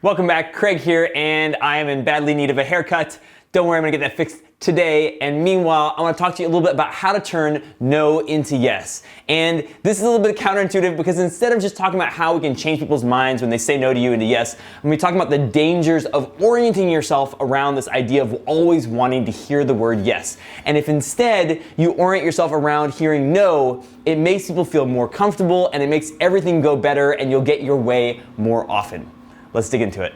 Welcome back, Craig here, and I am in badly need of a haircut. Don't worry, I'm gonna get that fixed today. And meanwhile, I wanna talk to you a little bit about how to turn no into yes. And this is a little bit counterintuitive because instead of just talking about how we can change people's minds when they say no to you into yes, I'm gonna be talking about the dangers of orienting yourself around this idea of always wanting to hear the word yes. And if instead you orient yourself around hearing no, it makes people feel more comfortable and it makes everything go better and you'll get your way more often. Let's dig into it.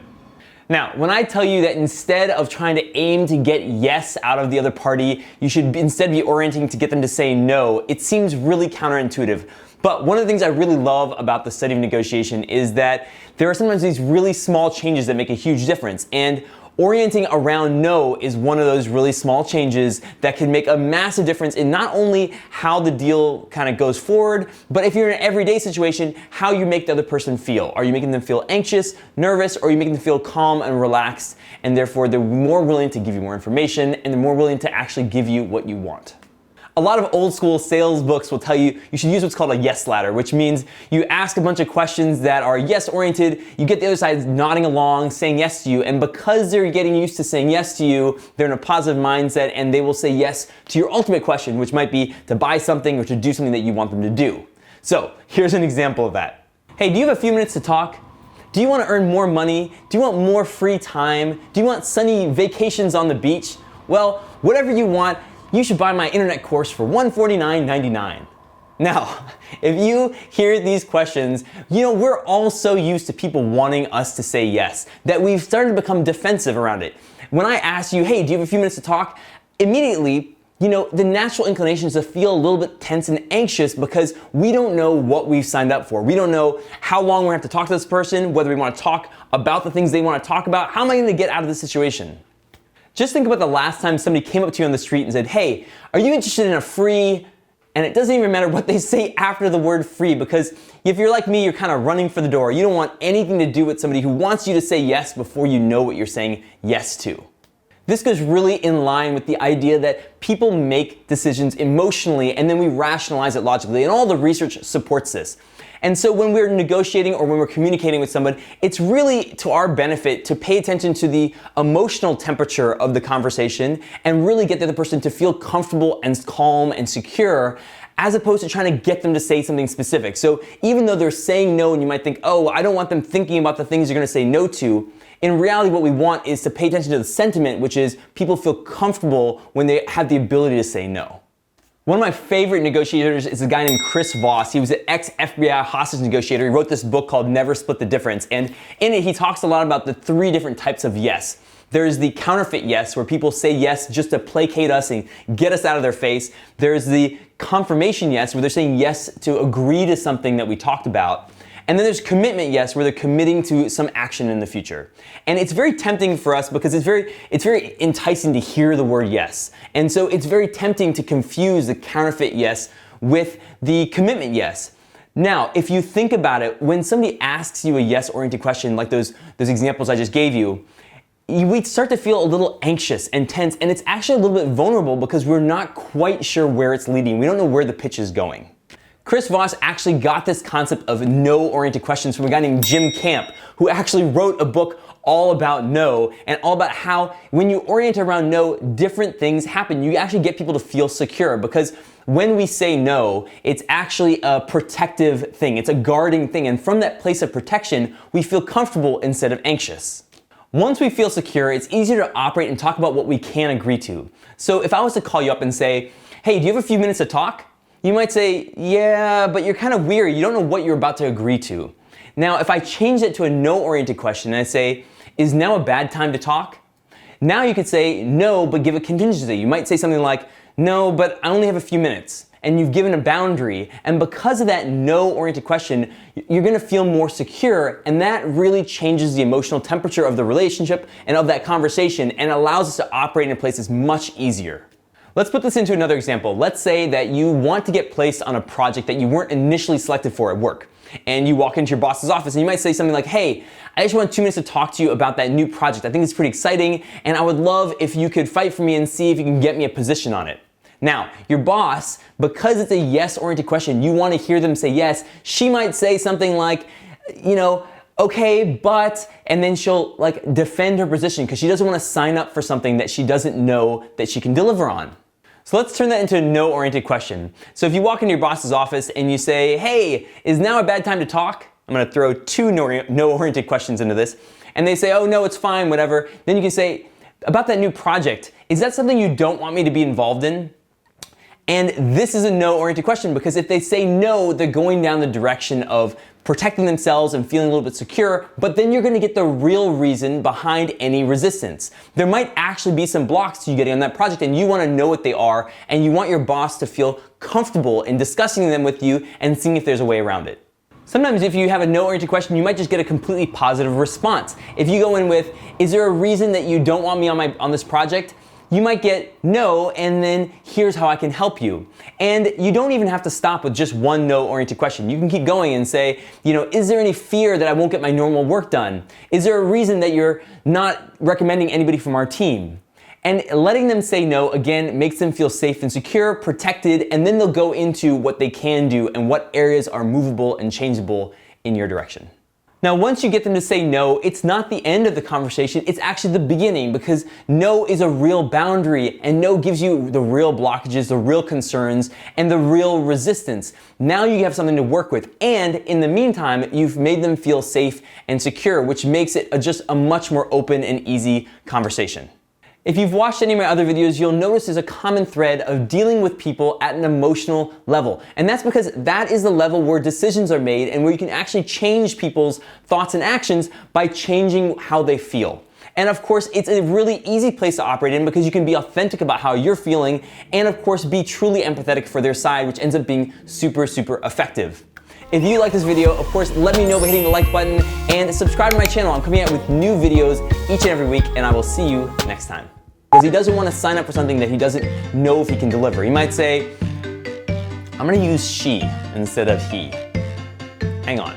Now, when I tell you that instead of trying to aim to get yes out of the other party, you should instead be orienting to get them to say no, it seems really counterintuitive. But one of the things I really love about the study of negotiation is that there are sometimes these really small changes that make a huge difference. And orienting around no is one of those really small changes that can make a massive difference in not only how the deal kind of goes forward, but if you're in an everyday situation, how you make the other person feel. Are you making them feel anxious, nervous, or are you making them feel calm and relaxed? And therefore, they're more willing to give you more information and they're more willing to actually give you what you want. A lot of old school sales books will tell you you should use what's called a yes ladder, which means you ask a bunch of questions that are yes oriented, you get the other side nodding along, saying yes to you, and because they're getting used to saying yes to you, they're in a positive mindset and they will say yes to your ultimate question, which might be to buy something or to do something that you want them to do. So here's an example of that. Hey, do you have a few minutes to talk? Do you want to earn more money? Do you want more free time? Do you want sunny vacations on the beach? Well, whatever you want, you should buy my internet course for $149.99. Now, if you hear these questions, we're all so used to people wanting us to say yes, that we've started to become defensive around it. When I ask you, hey, do you have a few minutes to talk? Immediately, the natural inclination is to feel a little bit tense and anxious because we don't know what we've signed up for. We don't know how long we're gonna have to talk to this person, whether we wanna talk about the things they wanna talk about. How am I gonna get out of this situation? Just think about the last time somebody came up to you on the street and said, hey, are you interested in a free? And it doesn't even matter what they say after the word free, because if you're like me, you're kind of running for the door. You don't want anything to do with somebody who wants you to say yes before you know what you're saying yes to. This goes really in line with the idea that people make decisions emotionally and then we rationalize it logically, and all the research supports this. And so when we're negotiating or when we're communicating with someone, it's really to our benefit to pay attention to the emotional temperature of the conversation and really get the other person to feel comfortable and calm and secure, as opposed to trying to get them to say something specific. So even though they're saying no and you might think, oh, I don't want them thinking about the things you're gonna say no to, in reality what we want is to pay attention to the sentiment, which is people feel comfortable when they have the ability to say no. One of my favorite negotiators is a guy named Chris Voss. He was an ex-FBI hostage negotiator. He wrote this book called Never Split the Difference. And in it, he talks a lot about the three different types of yes. There's the counterfeit yes, where people say yes just to placate us and get us out of their face. There's the confirmation yes, where they're saying yes to agree to something that we talked about. And then there's commitment yes, where they're committing to some action in the future. And it's very tempting for us because it's very enticing to hear the word yes. And so it's very tempting to confuse the counterfeit yes with the commitment yes. Now, if you think about it, when somebody asks you a yes-oriented question like those examples I just gave you, we start to feel a little anxious and tense, and it's actually a little bit vulnerable because we're not quite sure where it's leading. We don't know where the pitch is going. Chris Voss actually got this concept of no-oriented questions from a guy named Jim Camp, who actually wrote a book all about no and all about how when you orient around no, different things happen. You actually get people to feel secure because when we say no, it's actually a protective thing. It's a guarding thing. And from that place of protection, we feel comfortable instead of anxious. Once we feel secure, it's easier to operate and talk about what we can agree to. So if I was to call you up and say, hey, do you have a few minutes to talk? You might say, yeah, but you're kind of weary. You don't know what you're about to agree to. Now, if I change it to a no-oriented question and I say, is now a bad time to talk? Now you could say no, but give a contingency. You might say something like, no, but I only have a few minutes. And you've given a boundary. And because of that no-oriented question, you're gonna feel more secure, and that really changes the emotional temperature of the relationship and of that conversation and allows us to operate in places much easier. Let's put this into another example. Let's say that you want to get placed on a project that you weren't initially selected for at work. And you walk into your boss's office and you might say something like, hey, I just want 2 minutes to talk to you about that new project. I think it's pretty exciting and I would love if you could fight for me and see if you can get me a position on it. Now, your boss, because it's a yes-oriented question, you want to hear them say yes, she might say something like, okay, but, and then she'll like defend her position because she doesn't want to sign up for something that she doesn't know that she can deliver on. So let's turn that into a no-oriented question. So if you walk into your boss's office and you say, hey, is now a bad time to talk? I'm gonna throw two no-oriented questions into this. And they say, oh no, it's fine, whatever. Then you can say, about that new project, is that something you don't want me to be involved in? And this is a no-oriented question because if they say no, they're going down the direction of protecting themselves and feeling a little bit secure, but then you're gonna get the real reason behind any resistance. There might actually be some blocks to you getting on that project and you wanna know what they are and you want your boss to feel comfortable in discussing them with you and seeing if there's a way around it. Sometimes if you have a no-oriented question, you might just get a completely positive response. If you go in with, is there a reason that you don't want me on this project? You might get no, and then here's how I can help you. And you don't even have to stop with just one no-oriented question. You can keep going and say, is there any fear that I won't get my normal work done? Is there a reason that you're not recommending anybody from our team? And letting them say no, again, makes them feel safe and secure, protected, and then they'll go into what they can do and what areas are movable and changeable in your direction. Now, once you get them to say no, it's not the end of the conversation, it's actually the beginning because no is a real boundary and no gives you the real blockages, the real concerns, and the real resistance. Now you have something to work with, and in the meantime, you've made them feel safe and secure, which makes it just a much more open and easy conversation. If you've watched any of my other videos, you'll notice there's a common thread of dealing with people at an emotional level. And that's because that is the level where decisions are made and where you can actually change people's thoughts and actions by changing how they feel. And of course, it's a really easy place to operate in because you can be authentic about how you're feeling and of course be truly empathetic for their side, which ends up being super, super effective. If you like this video, of course, let me know by hitting the like button and subscribe to my channel. I'm coming out with new videos each and every week and I will see you next time. Because he doesn't want to sign up for something that he doesn't know if he can deliver. He might say, I'm going to use she instead of he. Hang on.